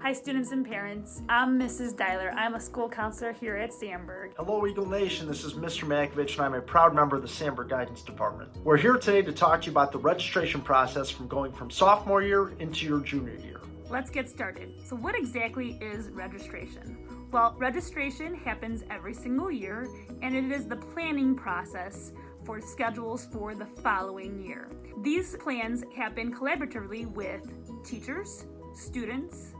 Hi students and parents, I'm Mrs. Dyler. I'm a school counselor here at Sandburg. Hello Eagle Nation, this is Mr. Makovich and I'm a proud member of the Sandburg Guidance Department. We're here today to talk to you about the registration process from going from sophomore year into your junior year. Let's get started. So what exactly is registration? Well, registration happens every single year and it is the planning process for schedules for the following year. These plans happen collaboratively with teachers, students,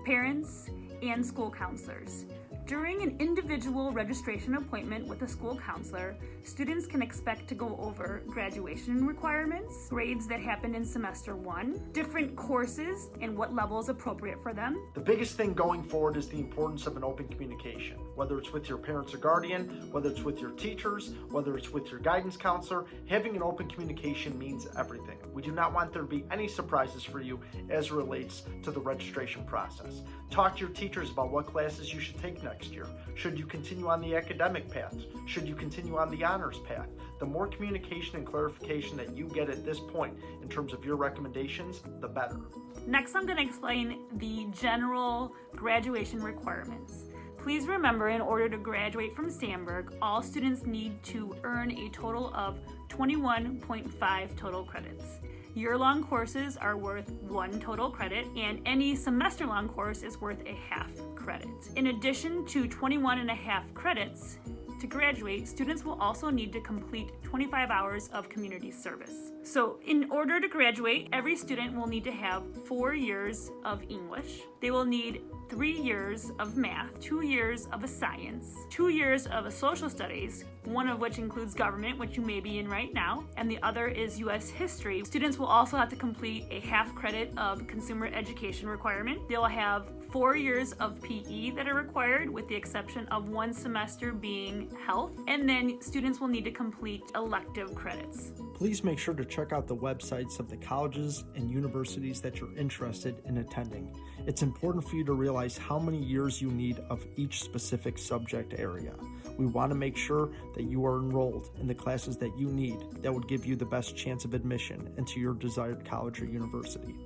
parents, and school counselors. During an individual registration appointment with a school counselor, students can expect to go over graduation requirements, grades that happen in semester 1, different courses and what level is appropriate for them. The biggest thing going forward is the importance of an open communication, whether it's with your parents or guardian, whether it's with your teachers, whether it's with your guidance counselor. Having an open communication means everything. We do not want there to be any surprises for you as it relates to the registration process. Talk to your teachers about what classes you should take next year. Should you continue on the academic path? Should you continue on the honors path? The more communication and clarification that you get at this point in terms of your recommendations, the better. Next, I'm going to explain the general graduation requirements. Please remember, in order to graduate from Sandburg, all students need to earn a total of 21.5 total credits. Year-long courses are worth 1 total credit, and any semester-long course is worth a half credit. In addition to 21.5 credits, to graduate, students will also need to complete 25 hours of community service. So in order to graduate, every student will need to have 4 years of English. They will need 3 years of math, 2 years of a science, 2 years of a social studies, one of which includes government, which you may be in right now, and the other is U.S. history. Students will also have to complete a half credit of consumer education requirement. They'll have 4 years of PE that are required, with the exception of 1 semester being health, and then students will need to complete elective credits. Please make sure to check out the websites of the colleges and universities that you're interested in attending. It's important for you to realize how many years you need of each specific subject area. We want to make sure that you are enrolled in the classes that you need that would give you the best chance of admission into your desired college or university.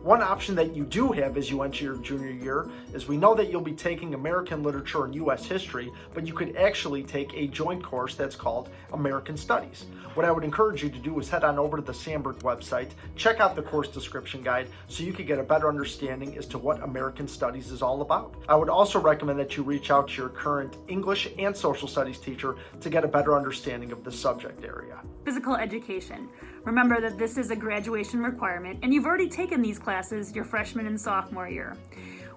One option that you do have as you enter your junior year is we know that you'll be taking American literature and U.S. history, but you could actually take a joint course that's called American Studies. What I would encourage you to do is head on over to the Sandburg website, check out the course description guide so you can get a better understanding as to what American Studies is all about. I would also recommend that you reach out to your current English and social studies teacher to get a better understanding of the subject area. Physical education. Remember that this is a graduation requirement, and you've already taken these classes your freshman and sophomore year.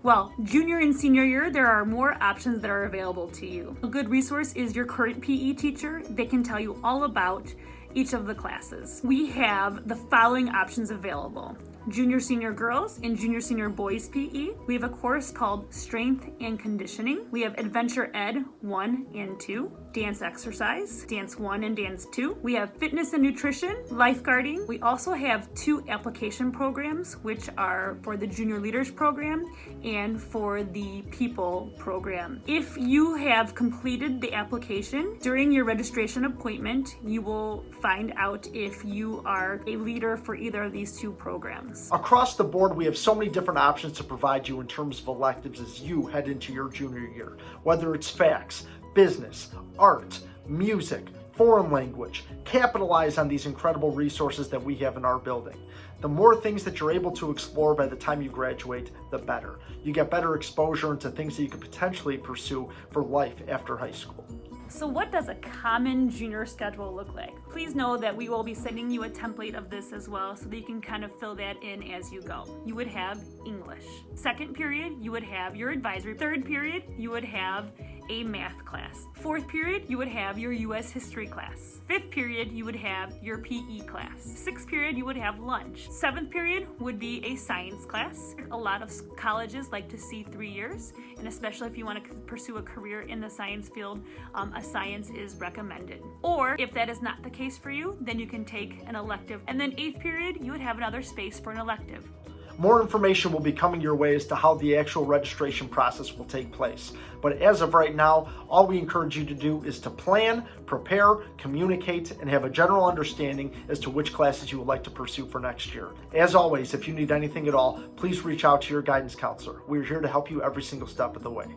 Well, junior and senior year, there are more options that are available to you. A good resource is your current PE teacher. They can tell you all about each of the classes. We have the following options available: junior senior girls and junior senior boys PE. We have a course called Strength and Conditioning. We have Adventure Ed 1 and 2, Dance Exercise, Dance 1 and Dance 2. We have Fitness and Nutrition, Lifeguarding. We also have 2 application programs, which are for the Junior Leaders Program and for the People Program. If you have completed the application, during your registration appointment, you will find out if you are a leader for either of these 2 programs. Across the board, we have so many different options to provide you in terms of electives as you head into your junior year. Whether it's facts, business, art, music, foreign language, capitalize on these incredible resources that we have in our building. The more things that you're able to explore by the time you graduate, the better. You get better exposure into things that you could potentially pursue for life after high school. So what does a common junior schedule look like? Please know that we will be sending you a template of this as well so that you can kind of fill that in as you go. You would have English. Second period, you would have your advisory. Third period, you would have a math class. Fourth period, you would have your U.S. history class. Fifth period, you would have your PE class. Sixth period, you would have lunch. Seventh period would be a science class. A lot of colleges like to see 3 years, and especially if you want to pursue a career in the science field, a science is recommended. Or if that is not the case for you, then you can take an elective. And then eighth period, you would have another space for an elective. More information will be coming your way as to how the actual registration process will take place. But as of right now, all we encourage you to do is to plan, prepare, communicate, and have a general understanding as to which classes you would like to pursue for next year. As always, if you need anything at all, please reach out to your guidance counselor. We're here to help you every single step of the way.